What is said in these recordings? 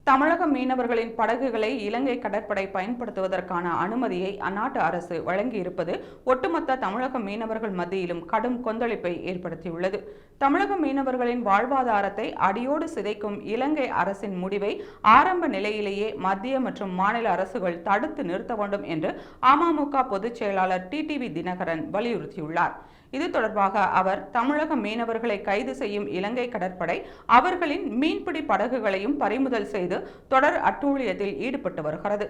தமிழக மீனவர்களின் படகுகளை இலங்கை கடற்படை பயன்படுத்துவதற்கான அனுமதியை அந்நாட்டு அரசு வழங்கியிருப்பது ஒட்டுமொத்த தமிழக மீனவர்கள் மத்தியிலும் கடும் கொந்தளிப்பை ஏற்படுத்தியுள்ளது. தமிழக மீனவர்களின் வாழ்வாதாரத்தை அடியோடு சிதைக்கும் இலங்கை அரசின் முடிவை ஆரம்ப நிலையிலேயே மத்திய மற்றும் மாநில அரசுகள் தடுத்து நிறுத்த வேண்டும் என்று அமமுக பொதுச் செயலாளர் டிடிவி தினகரன் வலியுறுத்தியுள்ளார். இது தொடர்பாக அவர் தமிழக மீனவர்களை கைது செய்யும் இலங்கை கடற்படை அவர்களின் மீன்பிடி படகுகளையும் பறிமுதல் செய்து தொடர் அட்டூழியத்தில் ஈடுபட்டு வருகிறது.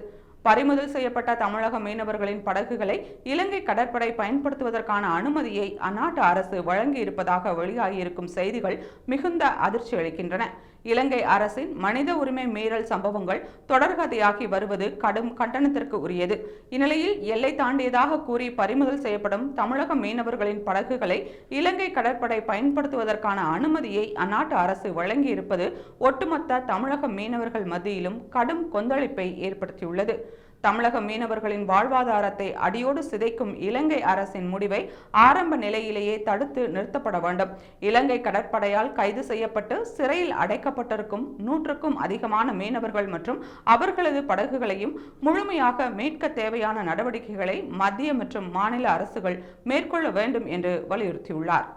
பறிமுதல் செய்யப்பட்ட தமிழக மீனவர்களின் படகுகளை இலங்கை கடற்படை பயன்படுத்துவதற்கான அனுமதியை அந்நாட்டு அரசு வழங்கியிருப்பதாக வெளியாகியிருக்கும் செய்திகள் மிகுந்த அதிர்ச்சி அளிக்கின்றன. இலங்கை அரசின் மனித உரிமை மீறல் சம்பவங்கள் தொடர்கதையாகி வருவது கடும் கண்டனத்திற்கு உரியது. இந்நிலையில் எல்லை தாண்டியதாக கூறி பறிமுதல் செய்யப்படும் தமிழக மீனவர்களின் படகுகளை இலங்கை கடற்படை பயன்படுத்துவதற்கான அனுமதியை அந்நாட்டு அரசு வழங்கியிருப்பது ஒட்டுமொத்த தமிழக மீனவர்கள் மத்தியிலும் கடும் கொந்தளிப்பை ஏற்படுத்தியுள்ளது. தமிழக மீனவர்களின் வாழ்வாதாரத்தை அடியோடு சிதைக்கும் இலங்கை அரசின் முடிவை ஆரம்ப நிலையிலேயே தடுத்து நிறுத்தப்பட வேண்டும். இலங்கை கடற்படையால் கைது செய்யப்பட்டு சிறையில் அடைக்கப்பட்டிருக்கும் 100க்கும் அதிகமான மீனவர்கள் மற்றும் அவர்களது படகுகளையும் முழுமையாக மீட்க தேவையான நடவடிக்கைகளை மத்திய மற்றும் மாநில அரசுகள் மேற்கொள்ள வேண்டும் என்று வலியுறுத்தியுள்ளார்.